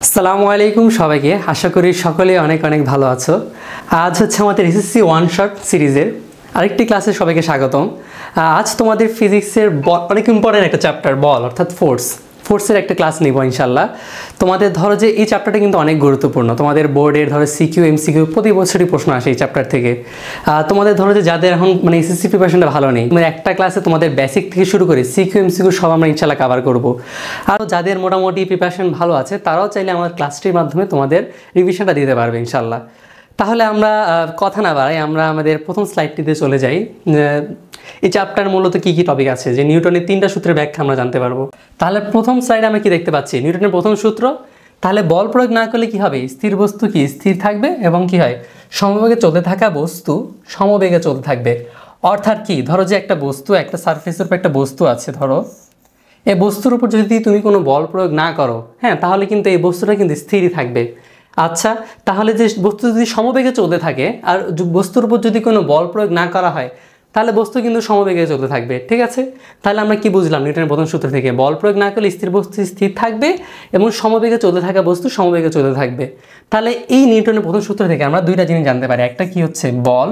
আসসালামু আলাইকুম সবাইকে, আশা করি সকলে অনেক অনেক ভালো আছো। আজ হচ্ছে আমাদের এসএসসি ওয়ান শট সিরিজের আরেকটি ক্লাসে সবাইকে স্বাগতম। আজ তোমাদের ফিজিক্সের অনেক ইম্পর্টেন্ট একটা চ্যাপ্টার বল অর্থাৎ ফোর্সের একটা ক্লাস নিব ইনশাল্লাহ। তোমাদের ধরো যে এই চ্যাপ্টারটা কিন্তু অনেক গুরুত্বপূর্ণ, তোমাদের বোর্ডের ধরো সিকিউ এমসিকিউ প্রতি বছরই প্রশ্ন আসে এই চ্যাপ্টার থেকে। তোমাদের ধরো যে যাদের এখন এসএসসি প্রিপারেশনটা ভালো নেই, একটা ক্লাসে তোমাদের বেসিক থেকে শুরু করে সিকিউ এমসিকিউ সব আমরা ইনশাল্লাহ কভার করব। আর যাদের মোটামুটি প্রিপারেশন ভালো আছে তারাও চাইলে আমার ক্লাসটির মাধ্যমে তোমাদের রিভিশনটা দিতে পারবে ইনশাল্লাহ। তাহলে আমরা কথা না বাড়াই, আমরা আমাদের প্রথম স্লাইডটিতে চলে যাই। এই চ্যাপ্টার মূলত কী কী টপিক আছে, যে নিউটনের 3টা সূত্রের ব্যাখ্যা আমরা জানতে পারবো। তাহলে প্রথম স্লাইডে আমরা কি দেখতে পাচ্ছি, নিউটনের প্রথম সূত্র। তাহলে বল প্রয়োগ না করলে কি হবে, স্থির বস্তু কি স্থির থাকবে এবং কি হয় সমবেগে চলতে থাকা বস্তু সমবেগে চলতে থাকবে। অর্থাৎ কি, ধরো যে একটা বস্তু, একটা সারফেসের উপর একটা বস্তু আছে, ধরো এই বস্তুর উপর যদি তুমি কোনো বল প্রয়োগ না করো, হ্যাঁ, তাহলে কিন্তু এই বস্তুটা কিন্তু স্থিরই থাকবে। আচ্ছা, তাহলে যে বস্তু যদি সমবেগে চলতে থাকে আর বস্তুর উপর যদি কোনো বল প্রয়োগ না করা হয়, তাহলে বস্তু কিন্তু সমবেগে চলতে থাকবে। ঠিক আছে, তাহলে আমরা কি বুঝলাম নিউটনের প্রথম সূত্র থেকে, বল প্রয়োগ না করলে স্থির বস্তু স্থির থাকবে এবং সমবেগে চলতে থাকা বস্তু সমবেগে চলতে থাকবে। তাহলে এই নিউটনের প্রথম সূত্র থেকে আমরা দুইটা জিনিস জানতে পারি, একটা কি হচ্ছে বল,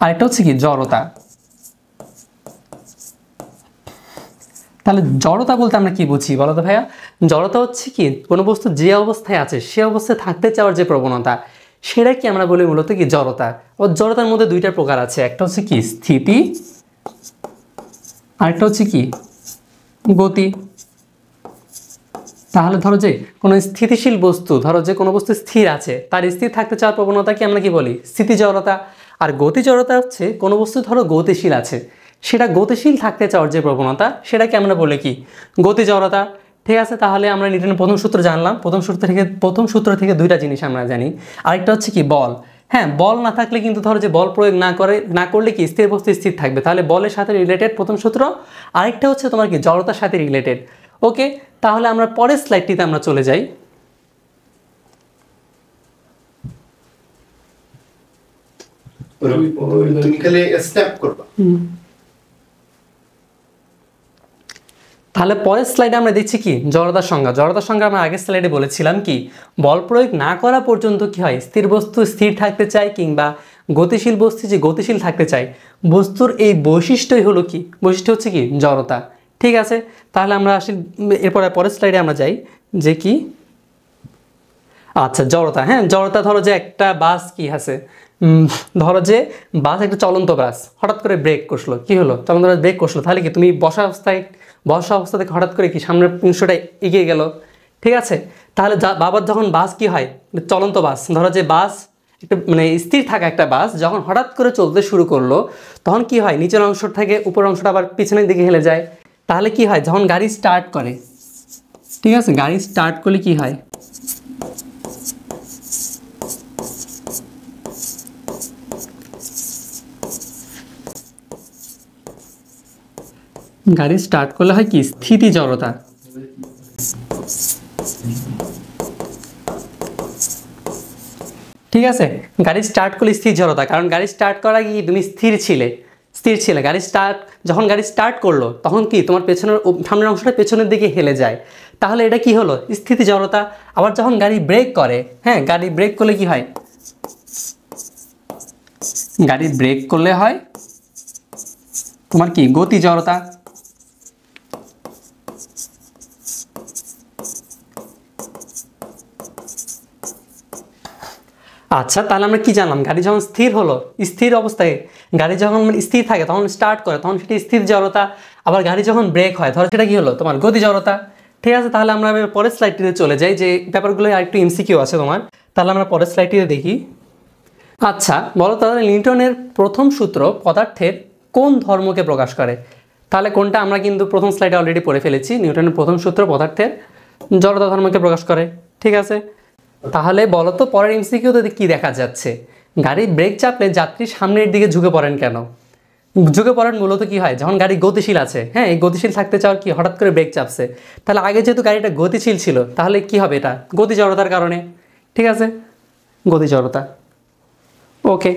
আরেকটা হচ্ছে কি জড়তা। তাহলে জড়তা বলতে আমরা কি বুঝি বলো তো ভাইয়া? জড়তা হচ্ছে কি, কোনো বস্তু যে অবস্থায় আছে সে অবস্থায় থাকতে চাওয়ার যে প্রবণতা, সেটা কি আমরা বলি মূলত কি জড়তা। ও জড়তার মধ্যে দুইটা প্রকার আছে, একটা হচ্ছে কি স্থিতি, আরেকটা হচ্ছে কি গতি। তাহলে ধরো যে কোনো স্থিতিশীল বস্তু, ধরো যে কোনো বস্তু স্থির আছে, তার স্থির থাকতে চাওয়ার প্রবণতাকে আমরা কি বলি স্থিতি জড়তা। আর গতি জড়তা হচ্ছে কোনো বস্তু ধরো গতিশীল আছে, সেটা গতিশীল থাকতে চাওয়ার যে প্রবণতা সেটাকে আমরা বলি কি গতি জড়তা। ঠিক আছে, তাহলে আমরা নিউটনের প্রথম সূত্র জানলাম। প্রথম সূত্র থেকে দুইটা জিনিস আমরা জানি। আরেকটা হচ্ছে কি বল। হ্যাঁ, বল না থাকলে কিন্তু ধরো যে বল প্রয়োগ না করলে কি স্থির বস্তু স্থির থাকবে, তাহলে বলের সাথে রিলেটেড প্রথম সূত্র। আরেকটা হচ্ছে তোমার কি জড়তার সাথে রিলেটেড। ওকে, তাহলে আমরা পরের স্লাইডটিতে আমরা চলে যাই। তাহলে পরের স্লাইডে আমরা দেখছি কি জড়তার সংজ্ঞা। জড়তার সংজ্ঞা আমরা আগের স্লাইডে বলেছিলাম কি বল প্রয়োগ না করা পর্যন্ত কি হয় স্থির বস্তু স্থির থাকতে চায় কিংবা গতিশীল বস্তু যে গতিশীল থাকতে চায়, বস্তুর এই বৈশিষ্ট্যই হলো কি, বৈশিষ্ট্য হচ্ছে কি জড়তা। ঠিক আছে, তাহলে আমরা আসি এরপরে পরের স্লাইডে আমরা যাই যে কি আচ্ছা জড়তা। হ্যাঁ, জড়তা ধরো যে একটা বাস কি আছে, ধরো যে বাস একটা চলন্ত বাস হঠাৎ করে ব্রেক করলো, কি হলো চলন্ত বাস ব্রেক করলো, তাহলে কি তুমি বসা অবস্থা থেকে হঠাৎ করে কি সামনের অংশটা এগিয়ে গেল। ঠিক আছে, তাহলে বাবার যখন বাস কি হয় চলন্ত বাস, ধরো যে বাস একটা স্থির থাকা একটা বাস যখন হঠাৎ করে চলতে শুরু করলো, তখন কি হয় নিচের অংশ থেকে উপরের অংশটা আবার পিছনের দিকে হেলে যায়। তাহলে কি হয় যখন গাড়ি স্টার্ট করে, ঠিক আছে, গাড়ি স্টার্ট করলে কি হয় গাড়ি স্টার্ট করলে হয় কি স্থিতি জড়তা। ঠিক আছে, গাড়ি স্টার্ট করলে স্থির জড়তা, কারণ গাড়ি স্টার্ট করা কি তুমি স্থির ছিলে। যখন গাড়ি স্টার্ট করলো তখন কি তোমার সামনের অংশটা পেছনের দিকে হেলে যায়, তাহলে এটা কি হলো স্থিতি জড়তা। আবার যখন গাড়ি ব্রেক করে, হ্যাঁ, গাড়ি ব্রেক করলে কি হয়, গাড়ি ব্রেক করলে হয় তোমার কি গতি জড়তা। আচ্ছা, তাহলে আমরা কি জানলাম, গাড়ি যখন স্থির হলো, স্থির অবস্থায় গাড়ি যখন স্থির থাকে তখন স্টার্ট করে তখন সেটা স্থির জড়তা। আবার গাড়ি যখন ব্রেক হয় ধরো সেটা কি হলো তোমার গতি জড়তা। ঠিক আছে, তাহলে আমরা পরের স্লাইডটিতে চলে যাই, যে ব্যাপারগুলো আরেকটু এমসিকিউ আছে তোমার। তাহলে আমরা পরের স্লাইডটিতে দেখি। আচ্ছা বলো, তাহলে নিউটনের প্রথম সূত্র পদার্থের কোন ধর্মকে প্রকাশ করে? তাহলে কোনটা আমরা কিন্তু প্রথম স্লাইডে অলরেডি পড়ে ফেলেছি, নিউটনের প্রথম সূত্র পদার্থের জড়তা ধর্মকে প্রকাশ করে। ঠিক আছে, তাহলে বলো তো পরের এমসিকিউতে কি দেখা যাচ্ছে, গাড়ি ব্রেক চাপলে যাত্রী সামনের দিকে ঝুঁকে পড়েন কেন? ঝুঁকে পড়েন মূলত কি হয় যখন গাড়ি গতিশীল আছে, হ্যাঁ, এই গতিশীল থাকতে চাওয়ার কি হঠাৎ করে ব্রেক চাপছে, তাহলে আগে যেহেতু গাড়িটা গতিশীল ছিল তাহলে কি হবে এটা গতি জড়তার কারণে। ঠিক আছে, গতি জড়তা। ওকে,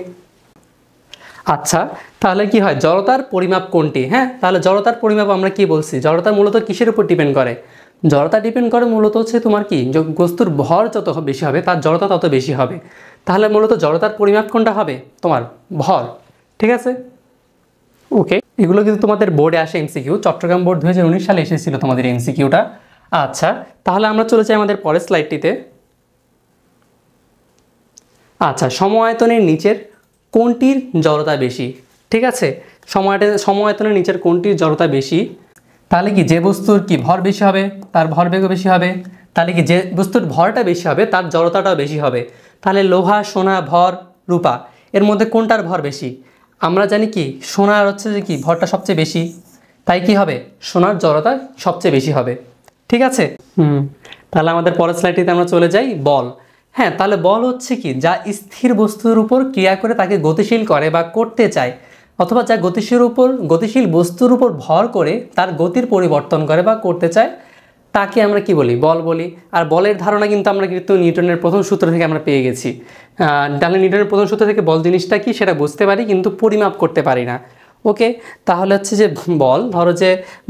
আচ্ছা তাহলে কি হয় জড়তার পরিমাপ কোনটি? হ্যাঁ, তাহলে জড়তার পরিমাপ আমরা কি বলছি, জড়তা মূলত কিসের উপর ডিপেন্ড করে, জড়তা ডিপেন্ড করে মূলত হচ্ছে তোমার কি, বস্তুর ভর যত বেশি হবে তার জড়তা তত বেশি হবে। তাহলে মূলত জড়তার পরিমাপ কোনটা হবে, তোমার ভর। ঠিক আছে, ওকে। এগুলো কিন্তু তোমাদের বোর্ডে আসে এমসিকিউ, চট্টগ্রাম বোর্ড 2019 সালে এসেছিল তোমাদের এমসিকিউটা। আচ্ছা, তাহলে আমরা চলে যাই আমাদের পরের স্লাইডটিতে। আচ্ছা, সমআয়তনের নিচের কোনটির জড়তা বেশি? ঠিক আছে, সমআয়তনের নিচের কোনটির জড়তা বেশি? তাহলে কি যে বস্তুর কি ভর বেশি হবে তার ভরবেগও বেশি হবে, তাহলে কি যে বস্তুর ভরটা বেশি হবে তার জড়তাটাও বেশি হবে। তাহলে লোহা, সোনা, ভর, রূপা, এর মধ্যে কোনটার ভর বেশি? আমরা জানি কি সোনার হচ্ছে যে কি ভরটা সবচেয়ে বেশি, তাই কি হবে, সোনার জড়তা সবচেয়ে বেশি হবে। ঠিক আছে, তাহলে আমাদের পরের স্লাইডটিতে আমরা চলে যাই। বল। হ্যাঁ, তাহলে বল হচ্ছে কি যা স্থির বস্তুর উপর ক্রিয়া করে তাকে গতিশীল করে বা করতে চায়, অথবা যা গতিশীল বস্তুর উপর ভর করে তার গতির পরিবর্তন করে বা করতে চায়, তাকে আমরা কি বলি, বল বলি। আর বলের ধারণা কিন্তু আমরা কিন্তু নিউটনের প্রথম সূত্র থেকে আমরা পেয়ে গেছি। তাহলে নিউটনের প্রথম সূত্র থেকে বল জিনিসটা কি সেটা বুঝতে পারি, কিন্তু পরিমাপ করতে পারি না। ওকে, তাহলে হচ্ছে যে বল, ধরো যে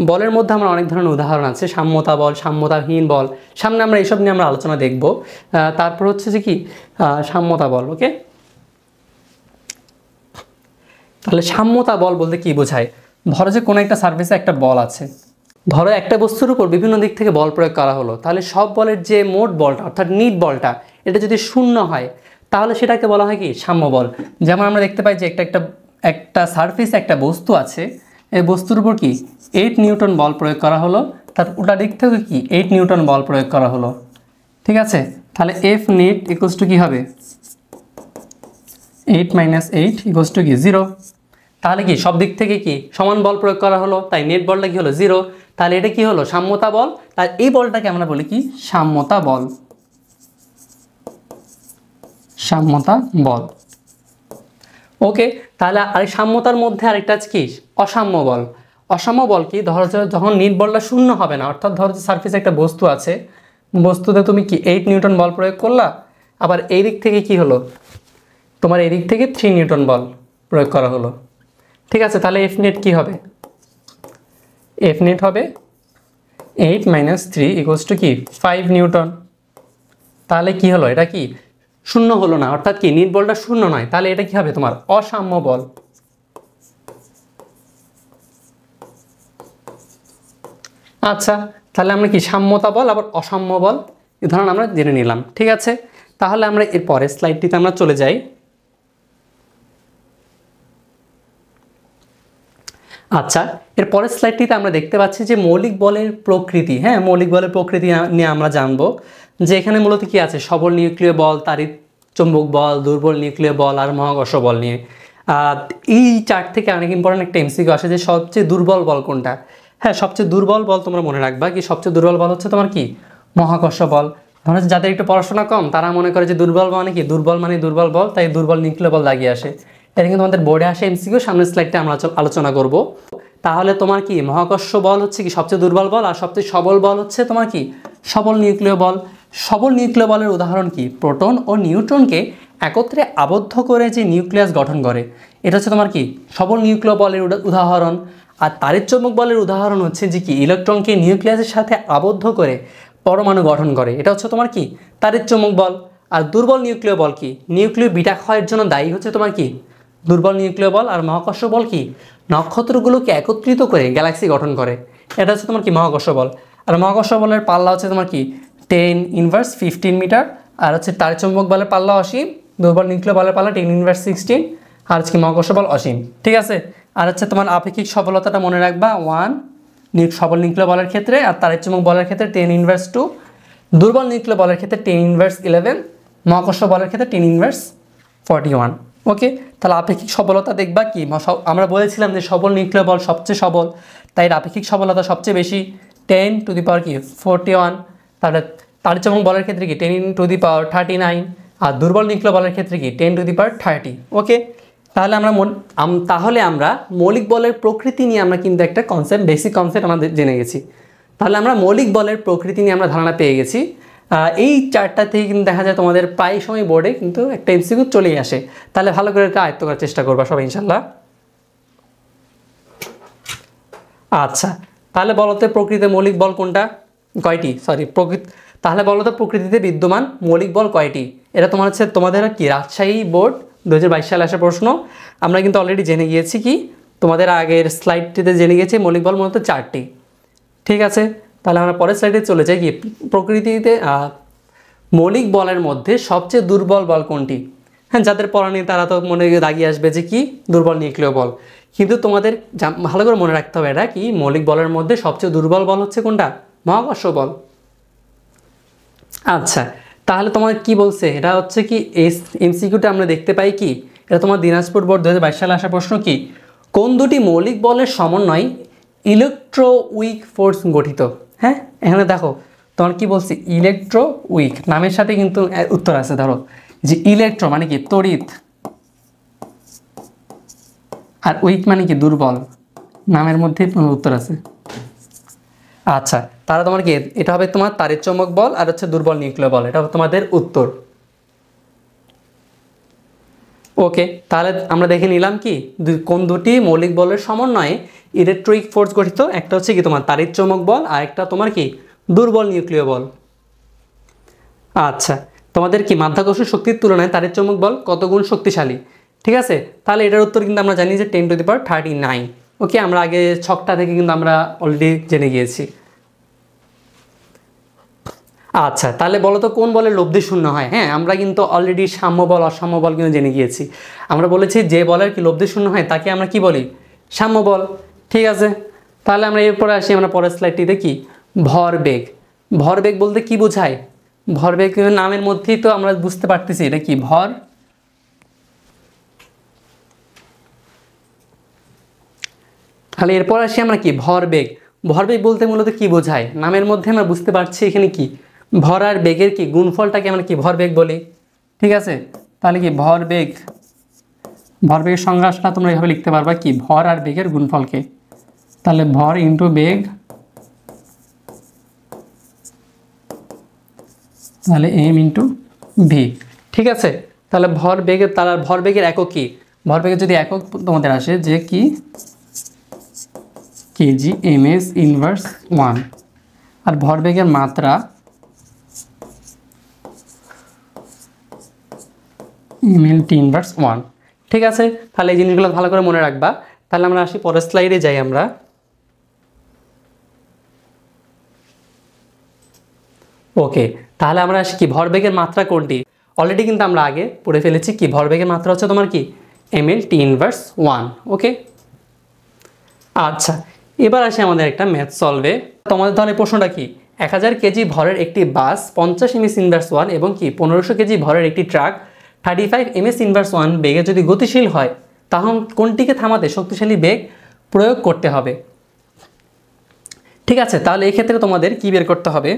বলের মধ্যে আমরা অনেক ধরনের উদাহরণ আছে, সাম্যতা বল, সাম্যতাহীন বল, সামনে আমরা এইসব নিয়ে আমরা আলোচনা দেখব। তারপর হচ্ছে যে কি সাম্যতা বল। ওকে, তাহলে সাম্যতা বল বলতে কি বোঝায়? ধরো যে কোনো একটা সারফেসে একটা বল আছে, ধরো একটা বস্তুর উপর বিভিন্ন দিক থেকে বল প্রয়োগ করা হলো, তাহলে সব বলের যে মোট বলটা অর্থাৎ নিট বলটা এটা যদি শূন্য হয় তাহলে সেটাকে বলা হয় কি সাম্য বল। যেমন আমরা দেখতে পাই যে একটা সারফেস একটা বস্তু আছে, এই বস্তুর উপর কি 8 নিউটন বল প্রয়োগ করা হলো, তার উল্টা দিক থেকে কি 8 নিউটন বল প্রয়োগ করা হলো। ঠিক আছে, তাহলে এফ নেট ইকুয়ালস টু কি হবে, 8 - 8 ইকুয়ালস টু কি 0। তাহলে কি সব দিক থেকে কি সমান বল প্রয়োগ করা হলো, তাই নেট বলটা কি হলো 0। তাহলে এটা কি হলো সাম্যতা বল, আর এই বলটাকে আমরা বলি কি সাম্যতা বল, সাম্যতা বল। ওকে, তাহলে আর সাম্যতার মধ্যে আরেকটা আছে কি অসাম্য বল। অসাম্য বল কি, ধরো যখন নিট বলটা শূন্য হবে না, অর্থাৎ ধরো যে সারফেসে একটা বস্তু আছে, বস্তুতে তুমি কি 8 নিউটন বল প্রয়োগ করলা, আবার এই দিক থেকে কি হলো তোমার এই দিক থেকে 3 নিউটন বল প্রয়োগ করা হলো। ঠিক আছে, তাহলে এফ নেট কি হবে, এফ নেট হবে 8 - 3 ইকুয়ালস টু কি 5 নিউটন। তাহলে কি হলো, এটা কি শূন্য হলো না, অর্থাৎ কি নিট বলটা শূন্য নয়, তাহলে এটা কি হবে তোমার অসাম্য বল। আচ্ছা, তাহলে আমরা কি সাম্যতা বল আবার অসাম্য বল এই ধরুন আমরা জেনে নিলাম। ঠিক আছে, তাহলে আমরা এর পরের স্লাইডটিতে আমরা চলে যাই। আচ্ছা, এর পরের স্লাইডটিতে আমরা দেখতে পাচ্ছি যে মৌলিক বলের প্রকৃতি। হ্যাঁ, মৌলিক বলের প্রকৃতি নিয়ে আমরা জানবো যে এখানে মূলত কি আছে, সবল নিউক্লিয় বল, তাড়িৎ চৌম্বক বল, দুর্বল নিউক্লিয় বল আর মহাকর্ষ বল নিয়ে। এই চার্ট থেকে অনেক ইম্পর্টেন্ট একটা এমসিকিউ আসে যে সবচেয়ে দুর্বল বল কোনটা। হ্যাঁ, সবচেয়ে দুর্বল বল তোমরা মনে রাখবা কি সবচেয়ে দুর্বল বল হচ্ছে তোমার কি মহাকর্ষ বল। ধরো যাদের একটু পড়াশোনা কম তারা মনে করে যে দুর্বল মানে কি, দুর্বল মানে দুর্বল বল, তাই দুর্বল নিউক্লিয় বল লাগিয়ে আসে। এটা কিন্তু আমাদের বোর্ডে আসে এমসিকিউ, সামনের স্লাইডে আমরা আলোচনা করব। তাহলে তোমার কি মহাকর্ষ বল হচ্ছে কি সবচেয়ে দুর্বল বল, আর সবচেয়ে সবল বল হচ্ছে তোমার কি সবল নিউক্লিয় বল। সবল নিউক্লিয় বলের উদাহরণ কি, প্রোটন ও নিউট্রনকে একত্রে আবদ্ধ করে যে নিউক্লিয়াস গঠন করে, এটা হচ্ছে তোমার কি সবল নিউক্লিয় বলের উদাহরণ। আর তাড়িৎচৌম্বক বলের উদাহরণ হচ্ছে যে কি ইলেকট্রনকে নিউক্লিয়াসের সাথে আবদ্ধ করে পরমাণু গঠন করে, এটা হচ্ছে তোমার কি তাড়িৎচৌম্বক বল। আর দুর্বল নিউক্লিয় বল কি, নিউক্লিয় বিটা ক্ষয়ের জন্য দায়ী হচ্ছে তোমার কি দুর্বল নিউক্লিয় বল। আর মহাকর্ষ বল কি নক্ষত্রগুলোকে একত্রিত করে গ্যালাক্সি গঠন করে, এটা হচ্ছে তোমার কি মহাকর্ষ বল। আর মহাকর্ষ বলের পাল্লা হচ্ছে তোমার কি 10⁻15 মিটার, আর হচ্ছে তাড়িৎচৌম্বক বলের পাল্লা অসীম, দুর্বল নিউক্লিয় বলের পাল্লা 10⁻16, আর হচ্ছে মহাকর্ষ বল অসীম। ঠিক আছে, আর হচ্ছে তোমার আপেক্ষিক সবলতাটা মনে রাখবা 1 সবল নিউক্লিয় বলের ক্ষেত্রে, আর তাড়িৎচৌম্বক বলের ক্ষেত্রে 10⁻2, দুর্বল নিউক্লিয় বলের ক্ষেত্রে 10⁻11, মহাকর্ষ বলের ক্ষেত্রে 10⁻41। ওকে, তাহলে আপেক্ষিক সবলতা দেখবা কি, আমরা বলেছিলাম যে সবল নিউক্লিয় বল সবচেয়ে সবল, তাই আপেক্ষিক সবলতা সবচেয়ে বেশি 10⁻41। তাহলে তাড়িৎচৌম্বক বলের ক্ষেত্রে কি 10⁻39, আর দুর্বল নিউক্লিয় বলের ক্ষেত্রে কি 10⁻30। ওকে, তাহলে আমরা মৌলিক বলের প্রকৃতি নিয়ে আমরা কিন্তু একটা বেসিক কনসেপ্ট আমাদের জেনে গেছি। তাহলে আমরা মৌলিক বলের প্রকৃতি নিয়ে আমরা ধারণা পেয়ে গেছি। এই চারটা থেকে কিন্তু দেখা যায় তোমাদের প্রায় সময় বোর্ডে কিন্তু একটা এমসিকিউ চলেই আসে, তাহলে ভালো করে এটা আয়ত্ত করার চেষ্টা করবা সবাই ইনশাল্লাহ। আচ্ছা, তাহলে বলতে প্রকৃতিতে মৌলিক বল কোনটা, কয়টি, সরি তাহলে বলো তো প্রকৃতিতে বিদ্যমান মৌলিক বল কয়টি? এটা তোমার হচ্ছে তোমাদের কি রাজশাহী বোর্ড 2022 সালে আসা প্রশ্ন। আমরা কিন্তু অলরেডি জেনে গিয়েছি কি, তোমাদের আগের স্লাইডটিতে জেনে গিয়েছি মৌলিক বল মূলত 4টি। ঠিক আছে, তাহলে আমরা পরের স্লাইডে চলে যাই। কি প্রকৃতিতে মৌলিক বলের মধ্যে সবচেয়ে দুর্বল বল কোনটি? হ্যাঁ, যাদের পড়া নেই তারা তো মনে দাগিয়ে আসবে যে কি দুর্বল নিউক্লিয় বল, কিন্তু তোমাদের ভালো করে মনে রাখতে হবে এটা কি মৌলিক বলের মধ্যে সবচেয়ে দুর্বল বল হচ্ছে কোনটা? মহাকর্ষ বল। আচ্ছা, তাহলে তোমার কি বলছে, এটা হচ্ছে কি এমসিকিউটা আমরা দেখতে পাই কি, এটা তোমার দিনাজপুর বোর্ড 2022 সালে আসা প্রশ্ন কি, কোন দুটি মৌলিক বলের সমন্বয় ইলেকট্রোউইক ফোর্স গঠিত? হ্যাঁ, এখানে দেখো তোমার কি বলছি, ইলেকট্রোউইক নামের সাথে কিন্তু উত্তর আছে। ধরো যে ইলেকট্রো মানে কি তড়িৎ, আর উইক মানে কি দুর্বল, নামের মধ্যে উত্তর আছে। আচ্ছা, তাহলে তোমার কি এটা হবে তোমার তারের চৌম্বক বল আর হচ্ছে দুর্বল নিউক্লিয় বল, এটা তোমাদের উত্তর। ওকে, তাহলে আমরা দেখে নিলাম কি কোন দুটি মৌলিক বলের সমন্বয়ে ইলেকট্রিক ফোর্স গঠিত, একটা হচ্ছে কি তোমার তাড়িৎ চৌম্বক বল আর একটা তোমার কি দুর্বল নিউক্লিয় বল। আচ্ছা, তোমাদের কি মাধ্যাকর্ষণ শক্তির তুলনায় তাড়িৎ চৌম্বক বল কত গুণ শক্তিশালী? ঠিক আছে, তাহলে এটার উত্তর কিন্তু আমরা জানি যে 10⁻39। ওকে, আমরা আগে ছকটা থেকে কিন্তু আমরা অলরেডি জেনে গিয়েছি। আচ্ছা, তাহলে বলো তো কোন বলের লব্ধি শূন্য হয়? হ্যাঁ, আমরা কিন্তু অলরেডি সাম্য বল অসাম্য বল কিন্তু জেনে গিয়েছি। আমরা বলেছি যে বলের কি লব্ধি শূন্য হয় তাকে আমরা কি বলি? সাম্য বল। ঠিক আছে, তাহলে আমরা এরপরে আসি আমরা পরের স্লাইডটিতে কি ভরবেগ। ভরবেগ বলতে কি বোঝায়? ভরবেগ নামের মধ্যেই তো আমরা বুঝতে পারতেছি এটা কি ভর। তাহলে এরপর আসি আমরা কি ভরবেগ। ভরবেগ বলতে মূলত কি বোঝায়? নামের মধ্যে আমরা বুঝতে পারছি এখানে কি ভর আর বেগের কি গুণফলটাকে আমরা কি ভরবেগ বলি। ঠিক আছে, তাহলে কি ভরবেগ, ভরবেগের সংজ্ঞাটা তোমরা এভাবে লিখতে পারবা কি ভর আর বেগের গুণফলকে, তাহলে ভর ইন্টু বেগ, তাহলে এম ইন্টু ভি। ঠিক আছে, তাহলে ভরবেগের তাহলে ভরবেগের একক কি? ভরবেগের যদি একক তোমাদের আসে যে কি কেজি এম এস ইনভার্স 1, আর ভরবেগের মাত্রা ml t ইনভার্স 1। ঠিক আছে, তাহলে এই জিনিসগুলো ভালো করে মনে রাখবা। তাহলে আমরা আসি পরের স্লাইডে যাই আমরা। ওকে, তাহলে আমরা আসি কি ভরবেগের মাত্রা কোনটি? অলরেডি কিন্তু আমরা আগে পড়ে ফেলেছি কি ভরবেগের মাত্রা হচ্ছে তোমার কি ml t ইনভার্স 1। ওকে, আচ্ছা, এবার আসি আমাদের একটা ম্যাথ সলভে। তোমাদের তাহলে প্রশ্নটা কি 1000 কেজি ভরের একটি বাস 50 ms ইনভার্স 1 এবং কি 1500 কেজি ভরের একটি ট্রাক 35 ms ইনভার্স 1 বেগে যদি গতিশীল হয়, তখন কোনটিকে থামাতে শক্তিশালী বেগ প্রয়োগ করতে হবে? ঠিক আছে, তাহলে এই ক্ষেত্রে তোমাদের কি বের করতে হবে?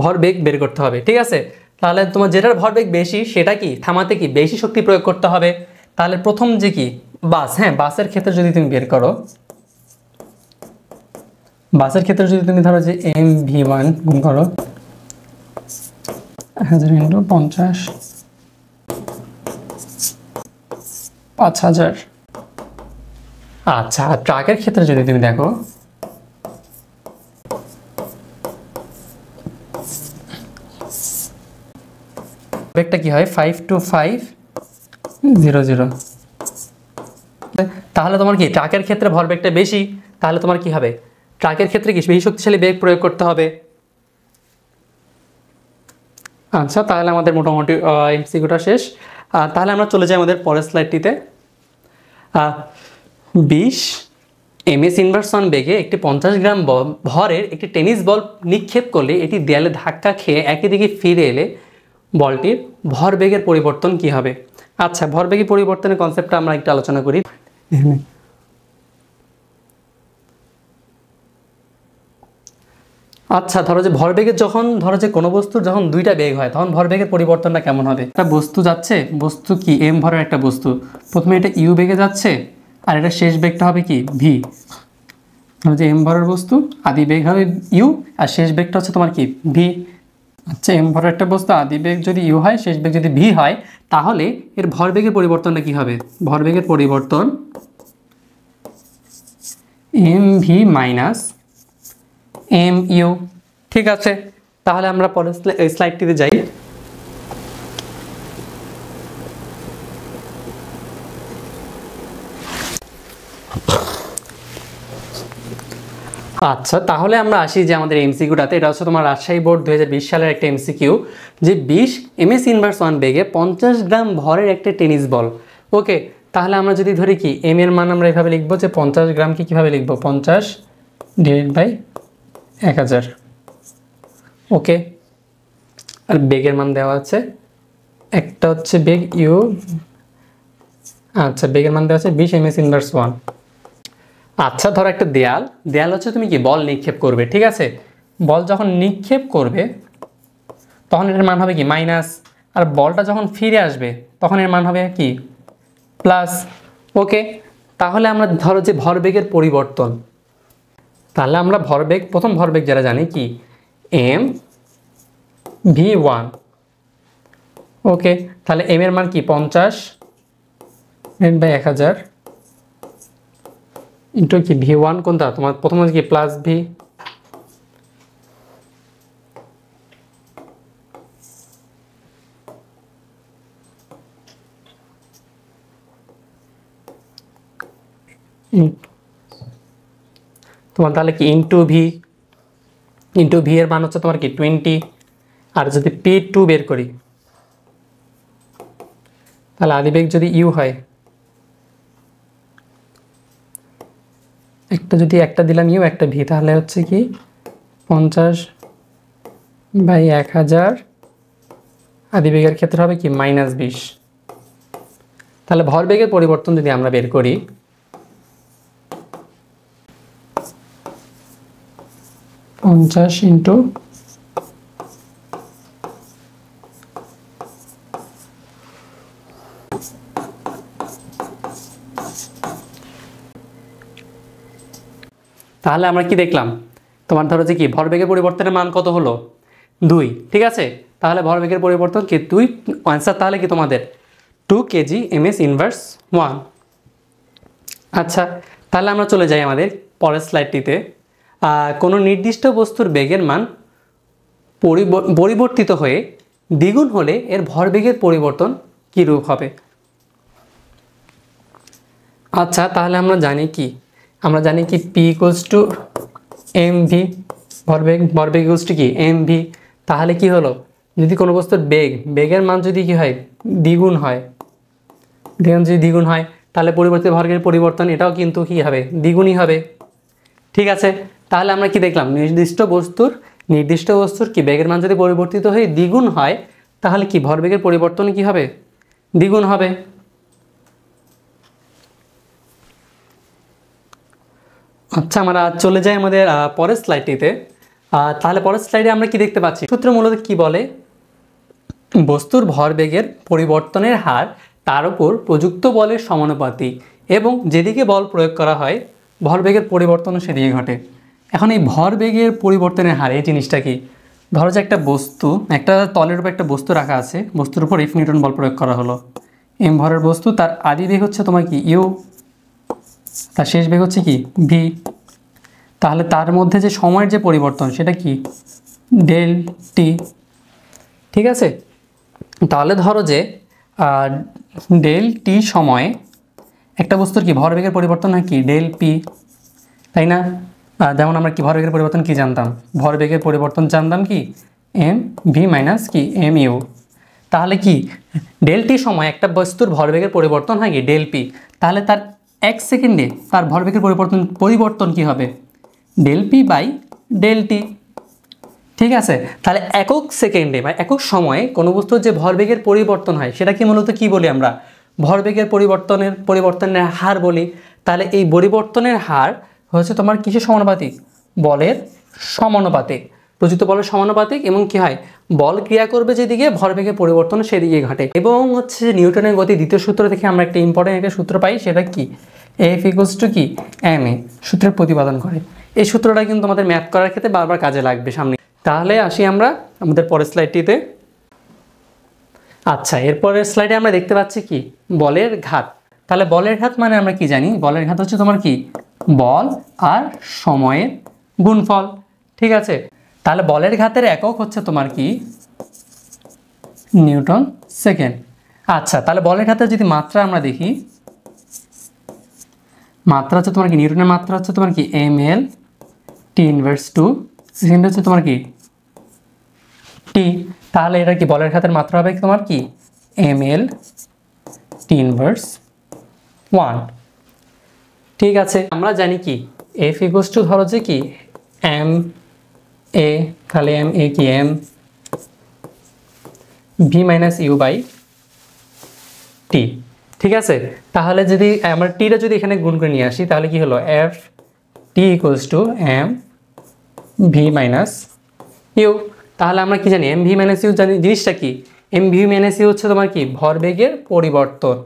ভরবেগ বের করতে হবে। ঠিক আছে, তাহলে তোমার যেটার ভরবেগ বেশি সেটা কি থামাতে কি বেশি শক্তি প্রয়োগ করতে হবে। তাহলে প্রথম যে কি বাস, হ্যাঁ বাসের ক্ষেত্রে যদি তুমি বের করো, বাসের ক্ষেত্রে যদি তুমি ধরো যে mv1 গুণ করো 1000 × 50 5000। আচ্ছা, ট্রাকের ক্ষেত্রে যদি তুমি দেখো বেগটা কি হয় 52500। তাহলে তোমার কি ট্রাকের ক্ষেত্রে ভরবেগটা বেশি, তাহলে তোমার কি হবে ট্রাকের ক্ষেত্রে কি বেশি শক্তিশালী বেগ প্রয়োগ করতে হবে। আচ্ছা, তাহলে আমাদের মোটামুটি এমসিকিউটা শেষ। তাহলে আমরা চলে যাই আমাদের পরের স্লাইডটিতে। 20 ms ইনভার্স 1 বেগে একটি 50 গ্রাম ভরের একটি টেনিস বল নিক্ষেপ করলে এটি দেয়ালে ধাক্কা খেয়ে একই দিকে ফিরে এলে বলটির ভরবেগের পরিবর্তন কি হবে? আচ্ছা, ভরবেগের পরিবর্তনের কনসেপ্টটা আমরা একটু আলোচনা করি। আচ্ছা, ধরো যে ভরবেগের যখন ধরো যে কোনো বস্তুর যখন দুইটা বেগ হয় তখন ভরবেগের পরিবর্তনটা কেমন হবে? একটা বস্তু যাচ্ছে, বস্তু কি এম ভরের একটা বস্তু, প্রথমে এটা ইউ বেগে যাচ্ছে আর এটা শেষ বেগটা হবে কি ভি। ধরো যে এম ভরের বস্তু আদি বেগ হবে ইউ আর শেষ বেগটা হচ্ছে তোমার কি ভি। আচ্ছা, এম ভরের একটা বস্তু আদি বেগ যদি ইউ হয় শেষ বেগ যদি ভি হয়, তাহলে এর ভরবেগের পরিবর্তনটা কি হবে? ভরবেগের পরিবর্তন m v minus m u. ঠিক আছে, তাহলে আমরা পরের স্লাইডটিতে যাই। আচ্ছা, তাহলে আমরা আসি যে আমাদের এমসিকিউটাতে। এটা হচ্ছে তোমার রাজশাহী বোর্ড 2020 সালের একটা এমসিকিউ, যে 20 ms ইনভার্স 1 বেগে 50 গ্রাম ভরের একটা টেনিস বল। ওকে, তাহলে আমরা যদি ধরি কি এম এর মান আমরা এভাবে লিখবো যে 50 গ্রামকে কীভাবে লিখবো, 50 ডিভাইড বাই 1000। ওকে, আর বেগের মান দেওয়া আছে, একটা হচ্ছে বেগ ইউ, আচ্ছা বেগের মান দেওয়া আছে 20 ms ইনভার্স 1। আচ্ছা, ধরো একটা দেয়াল হচ্ছে তুমি কি বল নিক্ষেপ করবে, ঠিক আছে। বল যখন নিক্ষেপ করবে তখন এর মান হবে কি মাইনাস, আর বলটা যখন ফিরে আসবে তখন এর মান হবে কি প্লাস। ওকে, তাহলে আমরা ধরো যে ভরবেগের পরিবর্তন, তাহলে আমরা প্রথম ভরবেগ যারা জানি কি এম ভি ওয়ান। ওকে, তাহলে এম এর মান কি 50 বাই 1000 ইন্টু কি ভি ওয়ান, কোনটা তোমার প্রথম হচ্ছে কি প্লাস ভি, তোমার তাহলে কি ইন্টু ভি এর মান হচ্ছে তোমার কি 20। আর যদি P2 বের করি তাহলে আদিবেগ যদি ইউ হয়, একটা দিলাম ইউ একটা ভি, তাহলে হচ্ছে কি 50 বাই 1000, আদিবেগের ক্ষেত্রে হবে কি -20। তাহলে ভরবেগের পরিবর্তন যদি আমরা বের করি, পঞ্চাশ ইন্টু তাহলে আমরা কি দেখলাম, তোমার ধরো যে কি ভরবেগের পরিবর্তনের মান কত হলো 2, ঠিক আছে। তাহলে ভরবেগের পরিবর্তন কি 2, আনসার তাহলে কি তোমাদের 2 কেজি ms ইনভার্স 1। আচ্ছা, তাহলে আমরা চলে যাই আমাদের পরের স্লাইডটিতে। কোনো নির্দিষ্ট বস্তুর বেগের মান পরিবর্তিত হয়ে দ্বিগুণ হলে এর ভরবেগের পরিবর্তন কী রূপ হবে। আচ্ছা, তাহলে আমরা জানি কি P ইকুয়ালস টু mv, ভরবেগ ইকুয়ালস টু কি mv। তাহলে কি হলো, যদি কোনো বস্তুর বেগের মান যদি কি হয় দ্বিগুণ হয়, যদি দ্বিগুণ হয় তাহলে পরিবর্তিত ভরবেগের পরিবর্তন এটাও কিন্তু কি হবে দ্বিগুণই হবে, ঠিক আছে। তাহলে আমরা কি দেখলাম, নির্দিষ্ট বস্তুর কি বেগের মান যদি পরিবর্তিত হয়ে দ্বিগুণ হয় তাহলে কি ভরবেগের পরিবর্তন কি হবে দ্বিগুণ হবে। আচ্ছা, আমরা চলে যাই আমাদের পরের স্লাইডটিতে। তাহলে পরের স্লাইডে আমরা কি দেখতে পাচ্ছি, সূত্র মূলত কি বলে, বস্তুর ভরবেগের পরিবর্তনের হার তার উপর প্রযুক্ত বলের সমানুপাতিক এবং যেদিকে বল প্রয়োগ করা হয় ভরবেগের পরিবর্তনও সেদিকে ঘটে। এখন এই ভরবেগের পরিবর্তনের হার এই জিনিসটা কি, ধরো যে একটা তলের উপর একটা বস্তু রাখা আছে, বস্তুর উপর F নিউটন বল প্রয়োগ করা হলো, এম ভরের বস্তু, তার আদি বেগ হচ্ছে তোমার কি ইউ, তার শেষ বেগ হচ্ছে কি ভি। তাহলে তার মধ্যে যে সময়ের যে পরিবর্তন সেটা কি ডেল টি, ঠিক আছে। তাহলে ধরো যে ডেল টি সময়ে একটা বস্তুর কি ভরবেগের পরিবর্তন হয় কি ডেল পি, তাই না। যেমন আমরা কি ভরবেগের পরিবর্তন কি জানতাম, ভরবেগের পরিবর্তন জানতাম কি এম ভি মাইনাস কি এম ইউ। তাহলে কি ডেল টি সময় একটা বস্তুর ভরবেগের পরিবর্তন হয় কি ডেল পি, তাহলে তার 1 সেকেন্ডে তার ভরবেগের পরিবর্তন কি হবে del p by del t, ঠিক আছে। তাহলে একক সেকেন্ডে বা একক সময়ে কোনো বস্তুর যে ভরবেগের পরিবর্তন হয় সেটাকে মূলত কি বলি আমরা ভরবেগের পরিবর্তনের হার বলি। তাহলে এই পরিবর্তনের হার হচ্ছে তোমার কিসের সমানুপাতিক, বলের সমানুপাতিক, প্রযুক্ত বলের সমানুপাতিক, এবং কি হয় বল ক্রিয়া করবে যেদিকে ভরবেগের পরিবর্তন সেদিকে ঘটে। এবং হচ্ছে নিউটনের গতি দ্বিতীয় সূত্র থেকে আমরা একটা ইম্পর্টেন্ট একটা সূত্র পাই, সেটা কি F ইকুয়ালস টু কি ma সূত্রের প্রতিপাদন করে। এই সূত্রটা কিন্তু আমাদের ম্যাথ করার ক্ষেত্রে বারবার কাজে লাগবে সামনে। তাহলে আসি আমরা আমাদের পরের স্লাইডটিতে। আচ্ছা, এরপরের স্লাইডে আমরা দেখতে পাচ্ছি কি বলের ঘাত। তাহলে বলের ঘাত মানে আমরা কি জানি, বলের ঘাত হচ্ছে তোমার কি বল আর সময়ের গুণফল, ঠিক আছে। তাহলে বলের ঘাতের একক হচ্ছে তোমার কি নিউটন সেকেন্ড। আচ্ছা, তাহলে বলের ঘাতের যদি মাত্রা আমরা দেখি, মাত্রা হচ্ছে তোমার কি নিউটনের মাত্রা হচ্ছে তোমার কি ml t ইনভার্স 2, সেকেন্ড হচ্ছে তোমার কি t। তাহলে এটা কি বলের ঘাতের মাত্রা হবে তোমার কি ml t ইনভার্স 1। ঠিক আছে, আমরা জানি কি F ইকুয়ালস টু ধরো যে কি m a, তাহলে m a কি m v minus u by t. ঠিক আছে, তাহলে যদি আমরা টিটা যদি এখানে গুণ করে নিয়ে আসি তাহলে কি হলো f t equals to m v minus u. তাহলে আমরা কি জানি এম ভি মাইনাস ইউ জানি, জিনিসটা কি এম ভি মাইনাস ইউ হচ্ছে তোমার কি ভরবেগের পরিবর্তন।